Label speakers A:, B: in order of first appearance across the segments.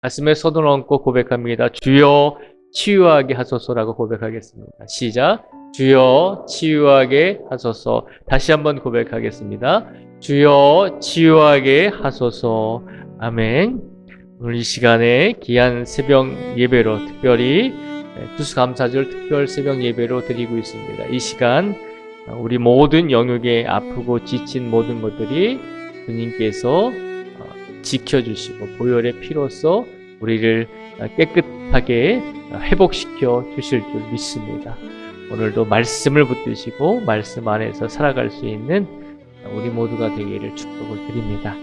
A: 가슴에 손을 얹고 고백합니다. 주여 치유하게 하소서라고 고백하겠습니다. 시작. 주여 치유하게 하소서. 다시 한번 고백하겠습니다. 주여 치유하게 하소서. 아멘. 오늘 이 시간에 귀한 새벽 예배로 특별히 추수감사절 특별 새벽 예배로 드리고 있습니다. 이 시간 우리 모든 영역에 아프고 지친 모든 것들이 주님께서 지켜주시고 보혈의 피로써 우리를 깨끗하게 회복시켜 주실 줄 믿습니다. 오늘도 말씀을 붙드시고 말씀 안에서 살아갈 수 있는 우리 모두가 되기를 축복을 드립니다.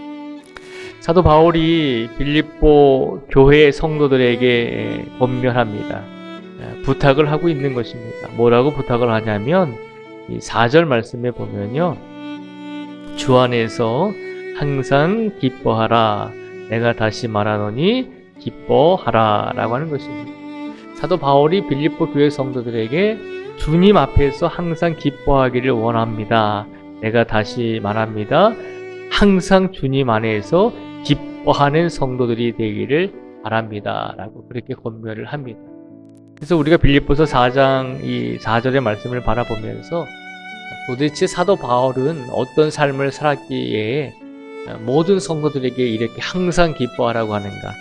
A: 사도 바울이 빌립보 교회 성도들에게 권면합니다. 부탁을 하고 있는 것입니다. 뭐라고 부탁을 하냐면 이 4절 말씀에 보면요. 주 안에서 항상 기뻐하라. 내가 다시 말하노니 기뻐하라 라고 하는 것입니다. 사도 바울이 빌립보 교회 성도들에게 주님 앞에서 항상 기뻐하기를 원합니다. 내가 다시 말합니다. 항상 주님 안에서 기뻐하는 성도들이 되기를 바랍니다 라고 그렇게 권면을 합니다. 그래서 우리가 빌립보서 4장 이 4절의 말씀을 바라보면서 도대체 사도 바울은 어떤 삶을 살았기에 모든 성도들에게 이렇게 항상 기뻐하라고 하는가,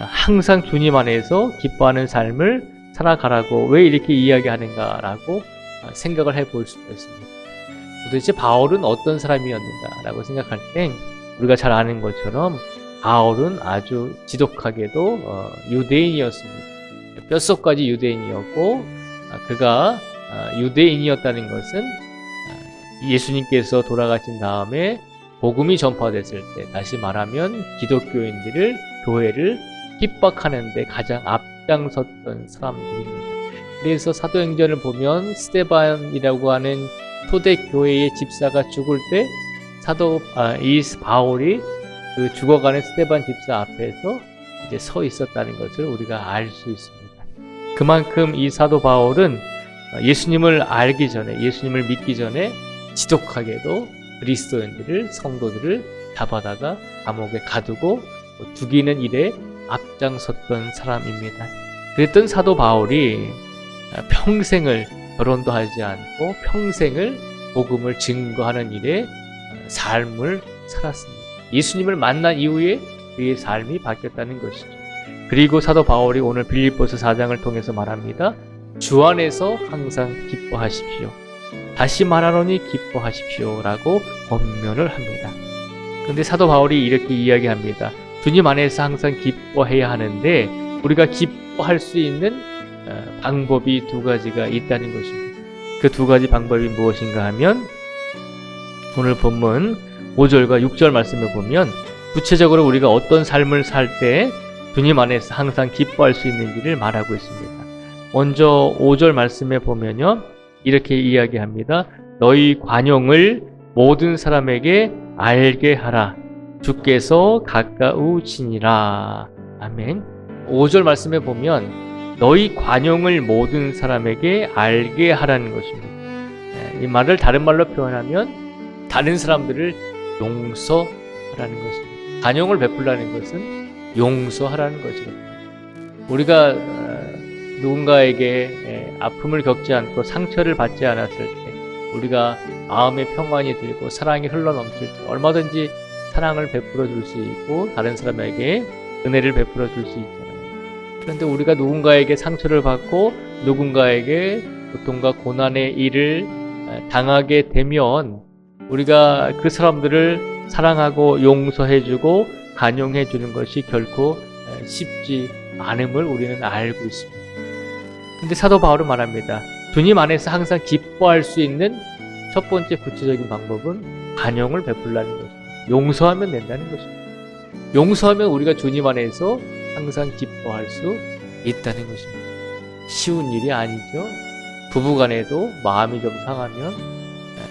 A: 항상 주님 안에서 기뻐하는 삶을 살아가라고 왜 이렇게 이야기하는가라고 생각을 해볼 수가 있습니다. 도대체 바울은 어떤 사람이었는가라고 생각할 때 우리가 잘 아는 것처럼 바울은 아주 지독하게도 유대인이었습니다. 뼛속까지 유대인이었고 그가 유대인이었다는 것은 예수님께서 돌아가신 다음에 복음이 전파됐을 때 다시 말하면 기독교인들을 교회를 핍박하는 데 가장 앞장섰던 사람들입니다. 그래서 사도행전을 보면 스데반이라고 하는 초대교회의 집사가 죽을 때 이 바울이 그 죽어가는 스데반 집사 앞에서 이제 서 있었다는 것을 우리가 알 수 있습니다. 그만큼 이 사도 바울은 예수님을 알기 전에, 예수님을 믿기 전에 지독하게도 그리스도인들을, 성도들을 잡아다가 감옥에 가두고 죽이는 일에 앞장섰던 사람입니다. 그랬던 사도 바울이 평생을 결혼도 하지 않고 평생을 복음을 증거하는 일에 삶을 살았습니다. 예수님을 만난 이후에 그의 삶이 바뀌었다는 것이죠. 그리고 사도 바울이 오늘 빌립보서 4장을 통해서 말합니다. 주 안에서 항상 기뻐하십시오. 다시 말하노니 기뻐하십시오 라고 권면을 합니다. 그런데 사도 바울이 이렇게 이야기합니다. 주님 안에서 항상 기뻐해야 하는데 우리가 기뻐할 수 있는 방법이 두 가지가 있다는 것입니다. 그 두 가지 방법이 무엇인가 하면 오늘 본문 5절과 6절 말씀을 보면 구체적으로 우리가 어떤 삶을 살 때 주님 안에서 항상 기뻐할 수 있는지를 말하고 있습니다. 먼저 5절 말씀에 보면요. 이렇게 이야기합니다. 너희 관용을 모든 사람에게 알게 하라. 주께서 가까우시니라. 아멘. 5절 말씀에 보면 너희 관용을 모든 사람에게 알게 하라는 것입니다. 이 말을 다른 말로 표현하면 다른 사람들을 용서하라는 것입니다. 관용을 베풀라는 것은 용서하라는 것입니다. 우리가 누군가에게 아픔을 겪지 않고 상처를 받지 않았을 때 우리가 마음의 평안이 들고 사랑이 흘러넘칠 때 얼마든지 사랑을 베풀어 줄 수 있고 다른 사람에게 은혜를 베풀어 줄 수 있잖아요. 그런데 우리가 누군가에게 상처를 받고 누군가에게 고통과 고난의 일을 당하게 되면 우리가 그 사람들을 사랑하고 용서해주고 관용해주는 것이 결코 쉽지 않음을 우리는 알고 있습니다. 근데 사도 바울은 말합니다. 주님 안에서 항상 기뻐할 수 있는 첫 번째 구체적인 방법은 관용을 베풀라는 것입니다. 용서하면 된다는 것입니다. 용서하면 우리가 주님 안에서 항상 기뻐할 수 있다는 것입니다. 쉬운 일이 아니죠. 부부간에도 마음이 좀 상하면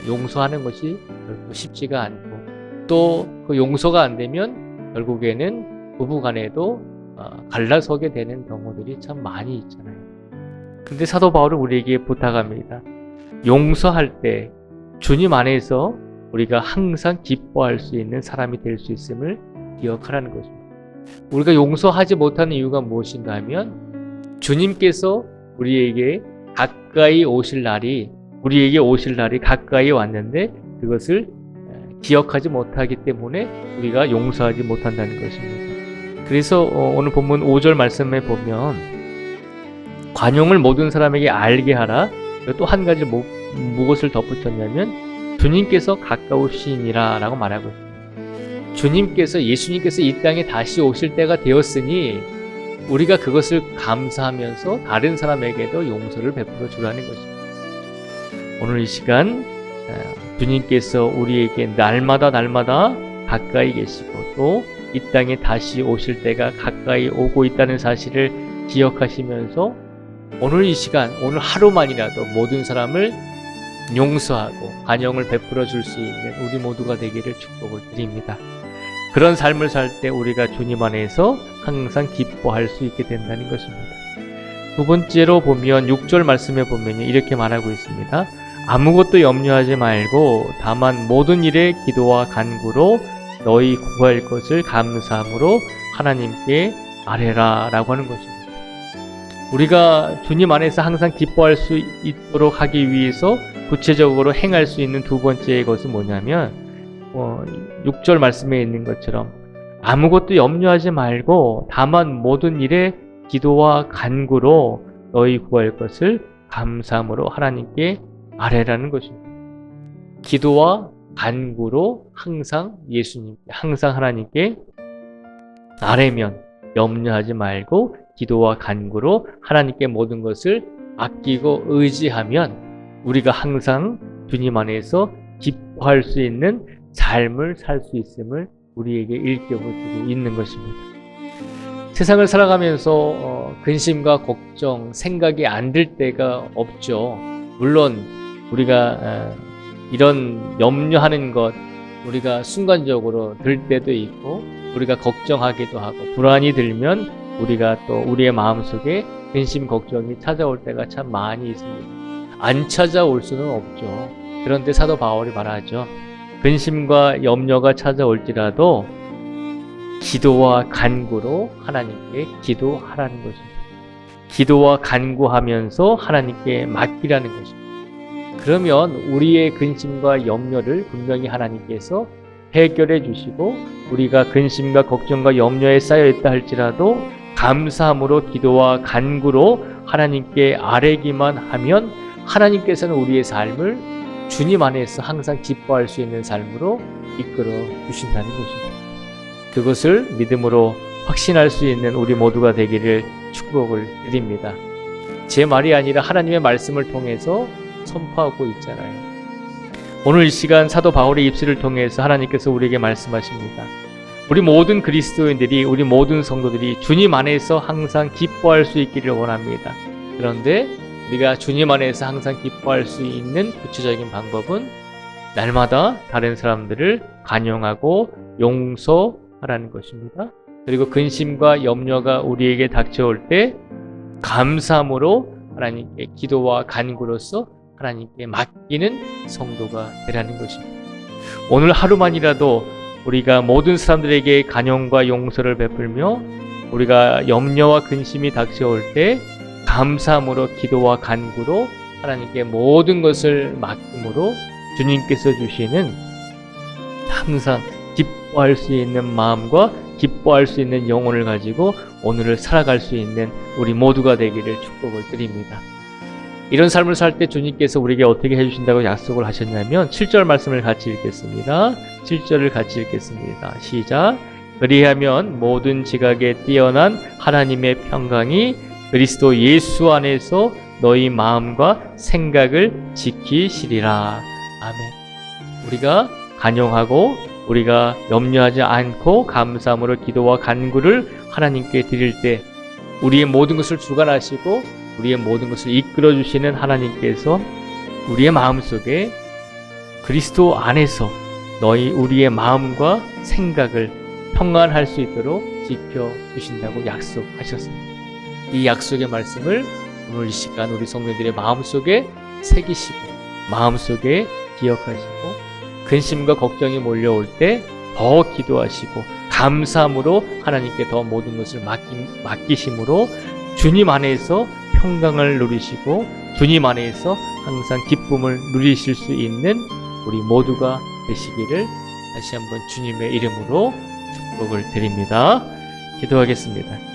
A: 용서하는 것이 결코 쉽지가 않고 또 그 용서가 안 되면 결국에는 부부간에도 갈라서게 되는 경우들이 참 많이 있잖아요. 근데 사도 바울은 우리에게 부탁합니다. 용서할 때 주님 안에서 우리가 항상 기뻐할 수 있는 사람이 될 수 있음을 기억하라는 것입니다. 우리가 용서하지 못하는 이유가 무엇인가 하면 주님께서 우리에게 오실 날이 가까이 왔는데 그것을 기억하지 못하기 때문에 우리가 용서하지 못한다는 것입니다. 그래서 오늘 본문 5절 말씀에 보면 관용을 모든 사람에게 알게 하라. 또 한 가지 무엇을 덧붙였냐면 주님께서 가까우시니라 라고 말하고 있습니다. 예수님께서 이 땅에 다시 오실 때가 되었으니 우리가 그것을 감사하면서 다른 사람에게도 용서를 베풀어 주라는 것입니다. 오늘 이 시간 주님께서 우리에게 날마다 가까이 계시고 또 이 땅에 다시 오실 때가 가까이 오고 있다는 사실을 기억하시면서 오늘 이 시간, 오늘 하루만이라도 모든 사람을 용서하고 관용을 베풀어 줄 수 있는 우리 모두가 되기를 축복을 드립니다. 그런 삶을 살 때 우리가 주님 안에서 항상 기뻐할 수 있게 된다는 것입니다. 두 번째로 보면 6절 말씀에 보면 이렇게 말하고 있습니다. 아무것도 염려하지 말고 다만 모든 일에 기도와 간구로 너희 구할 것을 감사함으로 하나님께 아뢰라 라고 하는 것입니다. 우리가 주님 안에서 항상 기뻐할 수 있도록 하기 위해서 구체적으로 행할 수 있는 두 번째의 것은 뭐냐면 6절 말씀에 있는 것처럼 아무것도 염려하지 말고 다만 모든 일에 기도와 간구로 너희 구할 것을 감사함으로 하나님께 아뢰라는 것입니다. 기도와 간구로 항상 하나님께 아뢰면 염려하지 말고 기도와 간구로 하나님께 모든 것을 아끼고 의지하면 우리가 항상 주님 안에서 기뻐할 수 있는 삶을 살 수 있음을 우리에게 일깨워주고 있는 것입니다. 세상을 살아가면서 근심과 걱정, 생각이 안 들 때가 없죠. 물론 우리가 이런 염려하는 것 우리가 순간적으로 들 때도 있고 우리가 걱정하기도 하고 불안이 들면 우리가 또 우리의 마음속에 근심, 걱정이 찾아올 때가 참 많이 있습니다. 안 찾아올 수는 없죠. 그런데 사도 바울이 말하죠. 근심과 염려가 찾아올지라도 기도와 간구로 하나님께 기도하라는 것입니다. 기도와 간구하면서 하나님께 맡기라는 것입니다. 그러면 우리의 근심과 염려를 분명히 하나님께서 해결해 주시고 우리가 근심과 걱정과 염려에 쌓여 있다 할지라도 감사함으로 기도와 간구로 하나님께 아뢰기만 하면 하나님께서는 우리의 삶을 주님 안에서 항상 기뻐할 수 있는 삶으로 이끌어 주신다는 것입니다. 그것을 믿음으로 확신할 수 있는 우리 모두가 되기를 축복을 드립니다. 제 말이 아니라 하나님의 말씀을 통해서 선포하고 있잖아요. 오늘 이 시간 사도 바울의 입술을 통해서 하나님께서 우리에게 말씀하십니다. 우리 모든 그리스도인들이, 우리 모든 성도들이 주님 안에서 항상 기뻐할 수 있기를 원합니다. 그런데 우리가 주님 안에서 항상 기뻐할 수 있는 구체적인 방법은 날마다 다른 사람들을 관용하고 용서하라는 것입니다. 그리고 근심과 염려가 우리에게 닥쳐올 때 감사함으로 하나님께 기도와 간구로서 하나님께 맡기는 성도가 되라는 것입니다. 오늘 하루만이라도 우리가 모든 사람들에게 간용과 용서를 베풀며 우리가 염려와 근심이 닥쳐올 때 감사함으로 기도와 간구로 하나님께 모든 것을 맡김으로 주님께서 주시는 항상 기뻐할 수 있는 마음과 기뻐할 수 있는 영혼을 가지고 오늘을 살아갈 수 있는 우리 모두가 되기를 축복을 드립니다. 이런 삶을 살 때 주님께서 우리에게 어떻게 해주신다고 약속을 하셨냐면 7절 말씀을 같이 읽겠습니다. 7절을 같이 읽겠습니다. 시작. 그리하면 모든 지각에 뛰어난 하나님의 평강이 그리스도 예수 안에서 너희 마음과 생각을 지키시리라. 아멘. 우리가 간용하고 우리가 염려하지 않고 감사함으로 기도와 간구를 하나님께 드릴 때 우리의 모든 것을 주관하시고 우리의 모든 것을 이끌어 주시는 하나님께서 우리의 마음속에 그리스도 안에서 우리의 마음과 생각을 평안할 수 있도록 지켜주신다고 약속하셨습니다. 이 약속의 말씀을 오늘 이 시간 우리 성도들의 마음속에 새기시고 마음속에 기억하시고 근심과 걱정이 몰려올 때 더 기도하시고 감사함으로 하나님께 더 모든 것을 맡기심으로 주님 안에서 평강을 누리시고 주님 안에서 항상 기쁨을 누리실 수 있는 우리 모두가 되시기를 다시 한번 주님의 이름으로 축복을 드립니다. 기도하겠습니다.